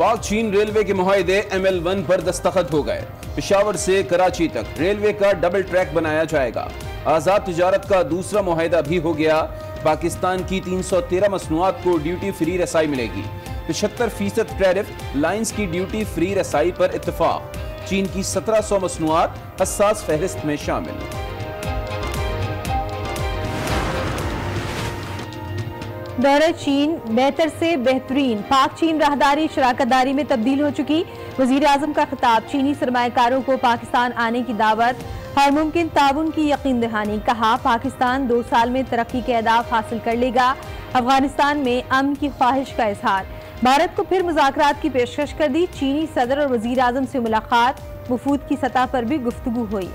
पाक चीन रेलवे के मुआहदे ML1 पर दस्तखत हो गए। पेशावर से कराची तक रेलवे का डबल ट्रैक बनाया जाएगा। आजाद तिजारत का दूसरा मुआहदा भी हो गया। पाकिस्तान की 313 मसनूआत को ड्यूटी फ्री रसाई मिलेगी। 75% टैरिफ लाइंस की ड्यूटी फ्री रसाई पर इत्तेफाक। चीन की 1700 मसनूआत हसास फहरिस्त में शामिल। दौरा चीन बेहतर से बेहतरीन, पाक चीन राहदारी शराकतदारी में तब्दील हो चुकी। वजीर आजम का खिताब, चीनी सरमायाकारों को पाकिस्तान आने की दावत, हर मुमकिन ताउन की यकीन दहानी। कहा, पाकिस्तान 2 साल में तरक्की के अहदाफ हासिल कर लेगा। अफगानिस्तान में अमन की ख्वाहिश का इजहार। भारत को फिर मुज़ाकरात की पेशकश कर दी। चीनी सदर और वजीर आजम से मुलाकात, वफूद की सतह पर भी गुफ्तगू हुई।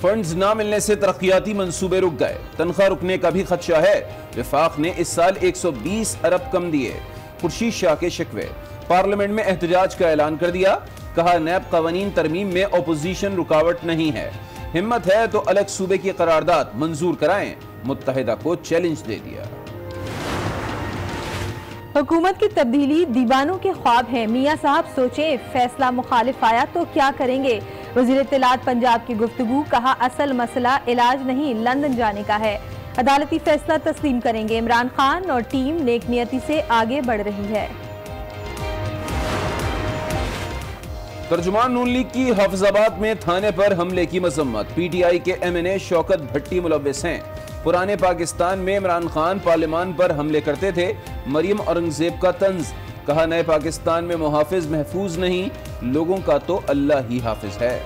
फंड्स न मिलने से तरक्याती मंसूबे रुक गए। तनख्वाह रुकने का भी खदशा है। विफाक ने इस साल 120 अरब कम दिए। खुर्शीद शाह के शिकवे। पार्लियामेंट में एहतजाज का ऐलान कर दिया। कहा, नैब कवानीन तरमीम में अपोजिशन रुकावट नहीं है। हिम्मत है तो अलग सूबे की करारदाद मंजूर कराएं। मुत्तहिदा को चैलेंज दे दिया। हुकूमत की तब्दीली दीवानों के ख्वाब है। मियां साहब सोचें, फैसला मुखालिफ आया तो क्या करेंगे। वज़ीर इत्तलात पंजाब की गुफ्तगू। कहा, असल मसला इलाज नहीं लंदन जाने का है। अदालती फैसला तस्लीम करेंगे। इमरान खान और टीम नेकनियती से आगे बढ़ रही है। तर्जुमान नून लीग की हाफिजाबाद में थाने पर हमले की मजम्मत। PTI के MNA शौकत भट्टी मुलव्विस हैं। पुराने पाकिस्तान में इमरान खान पार्लियामान पर हमले करते थे। मरियम औरंगजेब का तंज। कहा, नए पाकिस्तान में मुहाफिज महफूज नहीं, लोगों का तो अल्लाह ही हाफिज है।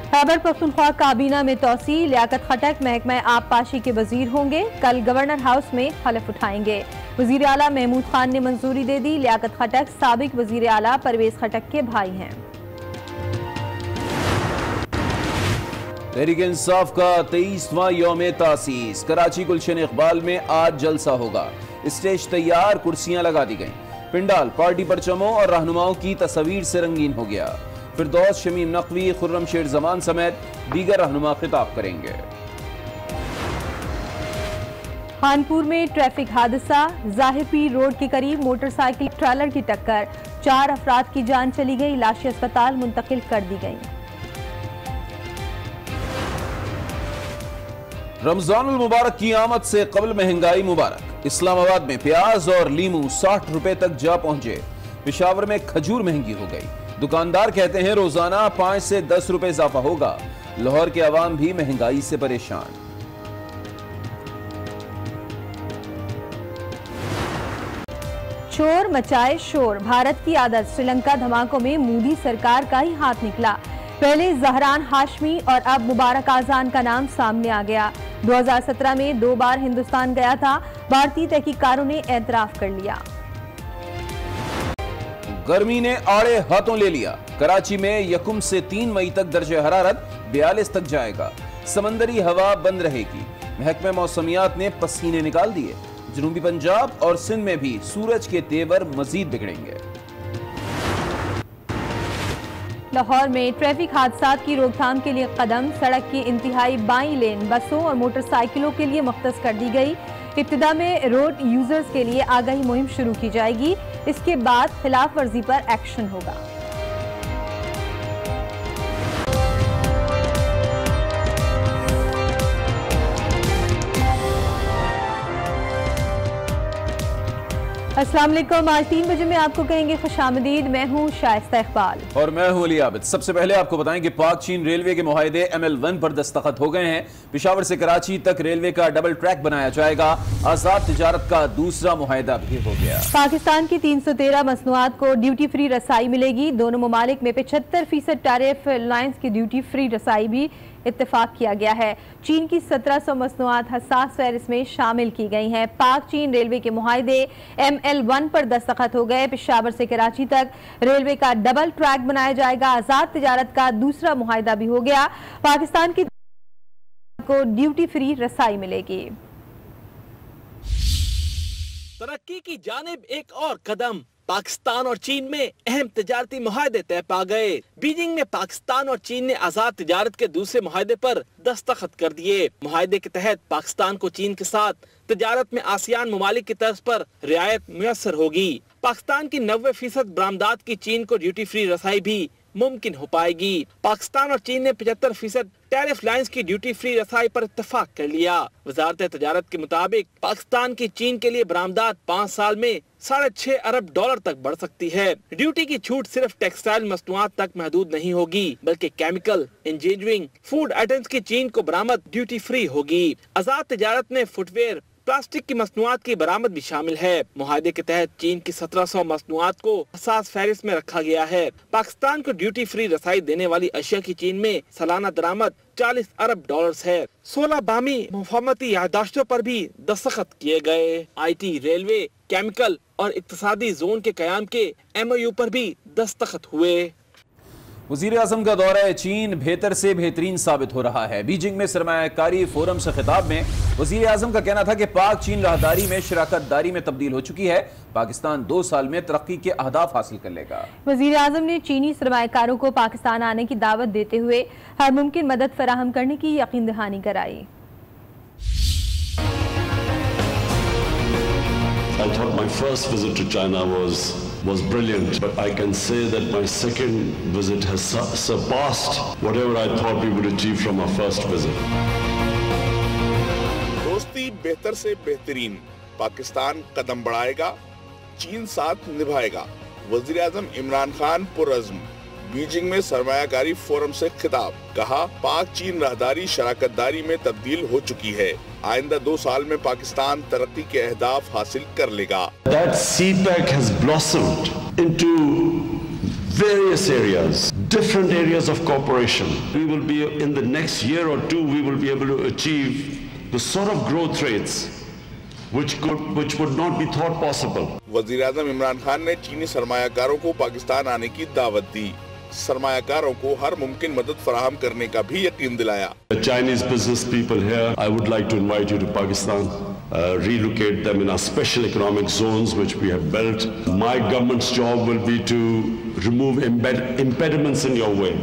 खैबर पख्तूनख्वा काबीना में तोसी। लियाकत खटक महकमा आबपाशी के वजीर होंगे। कल गवर्नर हाउस में हलफ उठाएंगे। वजीर आला महमूद खान ने मंजूरी दे दी। लियाकत खटक साबिक वजीर आला परवेज खटक के भाई हैं। तहरीक इंसाफ का 23वां यौम तासीस। कराची गुलशन इकबाल में आज जलसा होगा। स्टेज तैयार, कुर्सियां लगा दी गईं। पिंडाल पार्टी परचमों और रहनुमाओं की तस्वीर से रंगीन हो गया। फिरदौस, शमीम नकवी, खुर्रम शेर जमान समेत दीगर रहनुमा खिताब करेंगे। खानपुर में ट्रैफिक हादसा। जाहिरपीर रोड के करीब मोटरसाइकिल ट्रेलर की टक्कर। 4 अफराद की जान चली गई। लाशें अस्पताल मुंतकिल कर दी गई। रमजानुल मुबारक की आमद से कबल महंगाई मुबारक। इस्लामाबाद में प्याज और लीमू 60 रुपए तक जा पहुंचे। पेशावर में खजूर महंगी हो गई। दुकानदार कहते हैं रोजाना 5 से 10 रुपए इजाफा होगा। लाहौर के अवाम भी महंगाई से परेशान। शोर मचाए शोर, भारत की आदत। श्रीलंका धमाकों में मोदी सरकार का ही हाथ निकला। पहले जहरान हाशमी और अब मुबारक आजान का नाम सामने आ गया। 2017 में 2 बार हिंदुस्तान गया था। भारतीय तहकीकारों ने एतराफ कर लिया। गर्मी ने आड़े हाथों ले लिया। कराची में 1 से 3 मई तक दर्जे हरारत 42 तक जाएगा। समंदरी हवा बंद रहेगी। महकमे मौसमियात ने पसीने निकाल दिए। जनूबी पंजाब और सिंध में भी सूरज के तेवर मजीद बिगड़ेंगे। लाहौर में ट्रैफिक हादसात की रोकथाम के लिए कदम। सड़क की इंतहाई बाईं लेन बसों और मोटरसाइकिलों के लिए मुख्तस कर दी गई। इब्तिदा में रोड यूजर्स के लिए आगाही मुहिम शुरू की जाएगी। इसके बाद खिलाफ वर्जी पर एक्शन होगा। अस्सलाम वालेकुम। आज 3 बजे में आपको कहेंगे खुशामदीद। मैं हूँ शाइस्ता इकबाल और मैं हूँ अली आबिद। सबसे पहले आपको बताएं कि पाक चीन रेलवे के मुआहदे ML1 पर दस्तखत हो गए हैं। पेशावर से कराची तक रेलवे का डबल ट्रैक बनाया जाएगा। आजाद तिजारत का दूसरा मुआहदा भी हो गया। पाकिस्तान की 313 मसनूआत को ड्यूटी फ्री रसाई मिलेगी। दोनों ममालिक में 75% टैरिफ लाइंस की ड्यूटी फ्री रसाई भी इत्तेफाक किया गया है। चीन की 1700 मसनूआत हसास फहरिस्त में शामिल की गई हैं। पाक चीन रेलवे के मुआहदे ML1 पर दस्तखत हो गए। पेशावर से कराची तक रेलवे का डबल ट्रैक बनाया जाएगा। आजाद तिजारत का दूसरा मुआहदा भी हो गया। पाकिस्तान की को ड्यूटी फ्री रसाई मिलेगी। तरक्की की जानिब एक और कदम। पाकिस्तान और चीन में अहम तिजारती मुआहदे तय पा गए। बीजिंग में पाकिस्तान और चीन ने आजाद तिजारत के दूसरे मुआहदे पर दस्तखत कर दिए। मुआहदे के तहत पाकिस्तान को चीन के साथ तिजारत में आसियान ममालिक की तर्ज पर रियायत मुयस्सर होगी। पाकिस्तान की 90% बरामदात की चीन को ड्यूटी फ्री रसाई भी मुमकिन हो पाएगी। पाकिस्तान और चीन ने 75% टैरिफ लाइंस की ड्यूटी फ्री रसाई पर इत्तेफाक कर लिया। वजारत तिजारत के मुताबिक पाकिस्तान की चीन के लिए बरामदात 5 साल में $6.5 अरब तक बढ़ सकती है। ड्यूटी की छूट सिर्फ टेक्सटाइल मसनूआत तक महदूद नहीं होगी, बल्कि केमिकल, इंजीनियरिंग, फूड आइटम्स की चीन को बरामद ड्यूटी फ्री होगी। आजाद तिजारत में फुटवेयर, प्लास्टिक की मसनूआत की बरामद भी शामिल है। मुआहदे के तहत चीन की 1700 मसनूआत को हसास फहरिस्त में रखा गया है। पाकिस्तान को ड्यूटी फ्री रसाई देने वाली अशिया की चीन में सालाना दरामद $40 अरब है। 16 बामी मुफाहमती यादाश्तों पर भी दस्तखत किए गए। IT, रेलवे, केमिकल और इक्तिसादी जोन के कयाम के MOU पर भी दस्तखत हुए। वज़ीर आज़म का दौरा चीन बेहतर से बेहतरीन साबित हो रहा है। बीजिंग में सरमायाकारी फोरम से खिताब में वज़ीर आज़म का कहना था कि पाक चीन राहदारी में शराकत दारी में तब्दील हो चुकी है। पाकिस्तान 2 साल में तरक्की के अहदाफ हासिल कर लेगा। वज़ीर आज़म ने चीनी सरमायाकारों को पाकिस्तान आने की दावत देते हुए हर मुमकिन मदद फराहम करने की यकीन दहानी कराई। I thought my first visit to China was brilliant, but I can say that my second visit has surpassed whatever I thought we would achieve from our first visit. दोस्ती बेहतर से बेहतरीन, पाकिस्तान कदम बढ़ाएगा, चीन साथ निभाएगा। वज़ीर आज़म इमरान खान पुरअज़्म। बीजिंग में सरमायाकारी फोरम से खिताब, कहा पाक चीन राहदारी शराकत दारी में तब्दील हो चुकी है। आइंदा 2 साल में पाकिस्तान तरक्की के अहदाफ हासिल कर लेगा। That CPEC has blossomed into various areas, different areas of cooperation. We will be in the next year or 2, we will be able to achieve the sort of growth rates which would not be thought possible. वज़ीर आज़म इमरान खान ने चीनी सरमायाकारों को पाकिस्तान आने की दावत दी। सरमायाकारों को हर मुमकिन मदद फराहम करने का भी यकीन दिलाया। The Chinese business people here, I would like to invite you to Pakistan, relocate them in our special economic zones which we have built. My government's job will be to remove impediments in your way,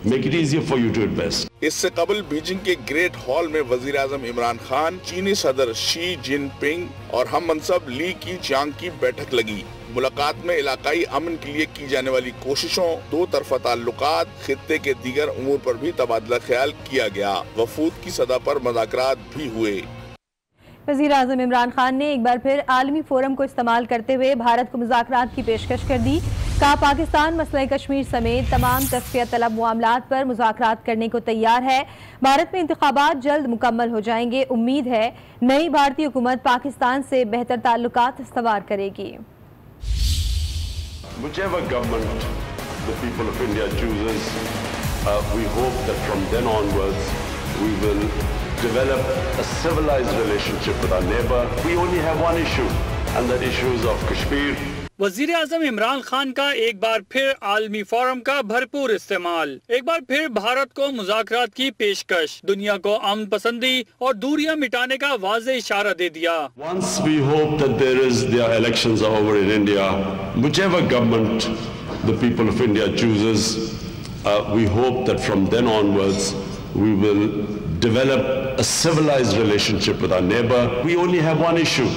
make it easier for you to invest. इससे कबल Beijing के great hall में वज़ीर आज़म इमरान खान, चीनी सदर Xi Jinping और हम मनसब ली की चांग की बैठक लगी। मुलाकात में इलाकाई अमन के लिए की जाने वाली कोशिशों, 2 तरफा ताल्लुकात, खित्ते के दीगर उमूर पर भी तबादला ख्याल किया गया। वफूद की सतह पर मुज़ाकरात भी हुए। वज़ीर आज़म इमरान खान ने एक बार फिर आलमी फोरम को इस्तेमाल करते हुए भारत को मुज़ाकरात की पेशकश कर दी। कहा पाकिस्तान मसला कश्मीर समेत तमाम तस्फिया तलब मामलात पर मुज़ाकरात करने को तैयार है। भारत में इंतखाबात जल्द मुकम्मल हो जाएंगे। उम्मीद है नई भारतीय हुकूमत पाकिस्तान से बेहतर ताल्लुकात इस्तवार करेगी। Whichever government the people of India chooses, we hope that from then onwards we will develop a civilized relationship with our neighbor. We only have one issue, and that issue is of Kashmir. वज़ीर आज़म इमरान खान का एक बार फिर आलमी forum का भरपूर इस्तेमाल, एक बार फिर भारत को मुज़ाकरात की पेशकश, दुनिया को अमन पसंदी और दूरियां मिटाने का वाज़ेह इशारा दे दिया। Once we hope that their elections are over in India, whichever government the people of India chooses, we hope that from then onwards we will develop a civilized relationship with our neighbor. We only have one issue,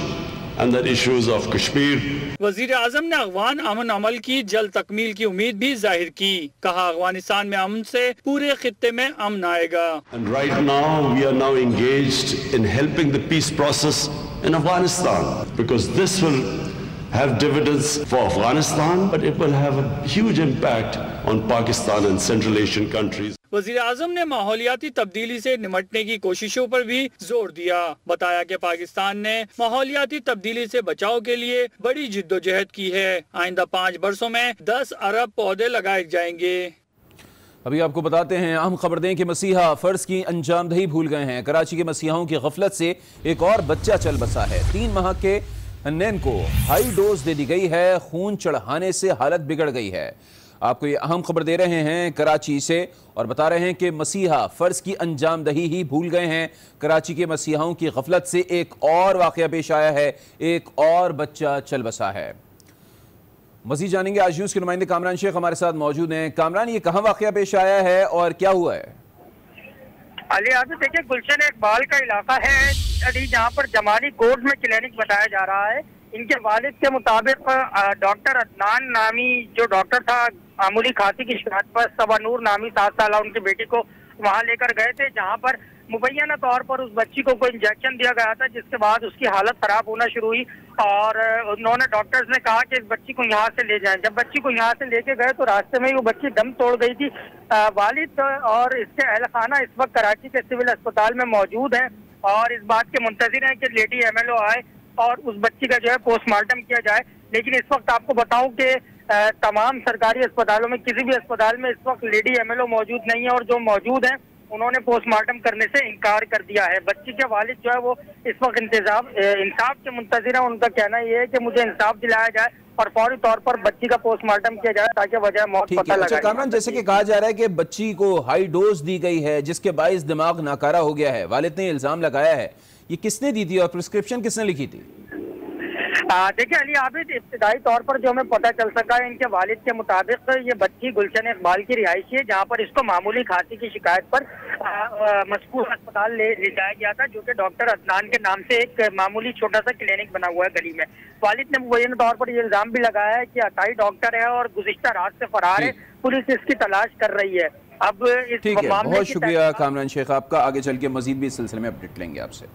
and that issue is of Kashmir. वज़ीर आज़म ने अफ़गान अमन अमल की जल्द तकमील की उम्मीद भी जाहिर की। कहा अफ़गानिस्तान में अमन से पूरे खित्ते में अमन आएगा। And right now we are now engaged in helping the peace process in Afghanistan, because this will have dividends for Afghanistan, but it will have a huge impact on Pakistan and Central Asian countries. वज़ीर आज़म ने माहौलियाती तब्दीली से निमटने की कोशिशों पर भी जोर दिया। बताया कि पाकिस्तान ने माहौलियाती तब्दीली से बचाव के लिए बड़ी जिद्दोजहद की है। आइंदा 5 वर्षों में 10 अरब पौधे लगाए जाएंगे। अभी आपको बताते हैं अहम खबर दें कि मसीहा फर्ज की अंजामदही भूल गए हैं। कराची के मसीहाओं की गफलत से एक और बच्चा चल बसा है। 3 माह के नैन को हाई डोज दे दी गई है। खून चढ़ाने से हालत बिगड़ गई है। आपको ये अहम खबर दे रहे हैं कराची से और बता रहे हैं कि मसीहा फर्ज की अंजामदही ही भूल गए हैं। कराची के मसीहाओं की गफलत से एक और वाकया पेश आया है। एक और बच्चा चल बसा है। मज़ीद जानेंगे। आज न्यूज़ के नुमाइंदे कामरान शेख हमारे साथ मौजूद हैं। कामरान, ये कहाँ वाक़या पेश आया है और क्या हुआ है? अली आबिद, देखिए गुलशन इकबाल का इलाका है अली, जहाँ पर जमानी कोर्ट में क्लिनिक बताया जा रहा है। इनके वालिद के मुताबिक डॉक्टर अदनान नामी जो डॉक्टर था, मामूली खांसी की शिकायत पर सबा-नूर नामी 7 साल उनकी बेटी को वहाँ लेकर गए थे, जहाँ पर मुबैना तौर पर उस बच्ची को कोई इंजेक्शन दिया गया था, जिसके बाद उसकी हालत खराब होना शुरू हुई और उन्होंने डॉक्टर्स ने कहा कि इस बच्ची को यहाँ से ले जाएं। जब बच्ची को यहाँ से लेके गए तो रास्ते में ही वो बच्ची दम तोड़ गई थी। वालिद और इसके अहल खाना इस वक्त कराची के सिविल अस्पताल में मौजूद है और इस बात के मुंतजिर हैं कि लेडी MLO आए और उस बच्ची का जो है पोस्टमार्टम किया जाए। लेकिन इस वक्त आपको बताऊं कि तमाम सरकारी अस्पतालों में, किसी भी अस्पताल में इस वक्त लेडी MLO मौजूद नहीं है और जो मौजूद है उन्होंने पोस्टमार्टम करने से इनकार कर दिया है। बच्ची के वालिद जो है वो इस वक्त इंसाफ के मुंतजिर है। उनका कहना यह है कि मुझे इंसाफ दिलाया जाए और फौरी तौर पर बच्ची का पोस्टमार्टम किया जाए ताकि वजह मौत पता लगे। कामरान, जैसे कि कहा जा रहा है कि बच्ची को हाई डोज दी गई है जिसके बाइस दिमाग नाकारा हो गया है, वालिद ने इल्जाम लगाया है। ये किसने दी थी और प्रिस्क्रिप्शन किसने लिखी थी? देखिए अली आबिद, इब्तिदाई तौर पर जो हमें पता चल सका है, इनके वालिद के मुताबिक ये बच्ची गुलशन इकबाल की रिहायशी है, जहाँ पर इसको मामूली खांसी की शिकायत पर मज़कूर अस्पताल ले जाया गया था, जो कि डॉक्टर अदनान के नाम से एक मामूली छोटा सा क्लिनिक बना हुआ है गली में। वालिद ने मुबैना तौर पर ये इल्जाम भी लगाया है कि अताई डॉक्टर है और गुज़िश्ता रात से फरार है, पुलिस इसकी तलाश कर रही है। अब इस ठीक है, बहुत शुक्रिया कामरान शेख आपका। आगे चल के मजीद भी इस सिलसिले में अपडेट लेंगे आपसे।